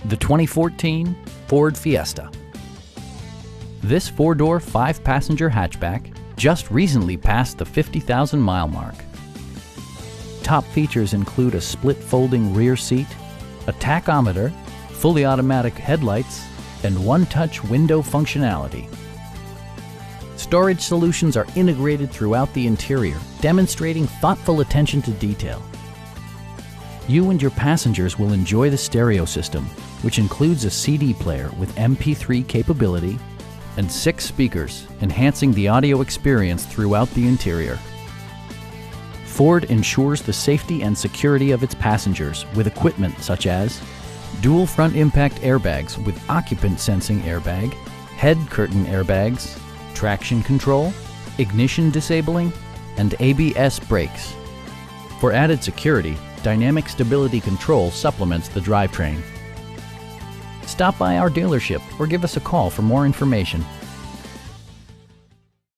The 2014 Ford Fiesta. This four-door, five-passenger hatchback just recently passed the 50,000-mile mark. Top features include a split folding rear seat, a tachometer, fully automatic headlights, and one-touch window functionality. Storage solutions are integrated throughout the interior, demonstrating thoughtful attention to detail. You and your passengers will enjoy the stereo system, which includes a CD player with MP3 capability and 6 speakers, enhancing the audio experience throughout the interior. Ford ensures the safety and security of its passengers with equipment such as dual front impact airbags with occupant sensing airbag, head curtain airbags, traction control, ignition disabling, and ABS brakes. For added security, dynamic stability control supplements the drivetrain. Stop by our dealership or give us a call for more information.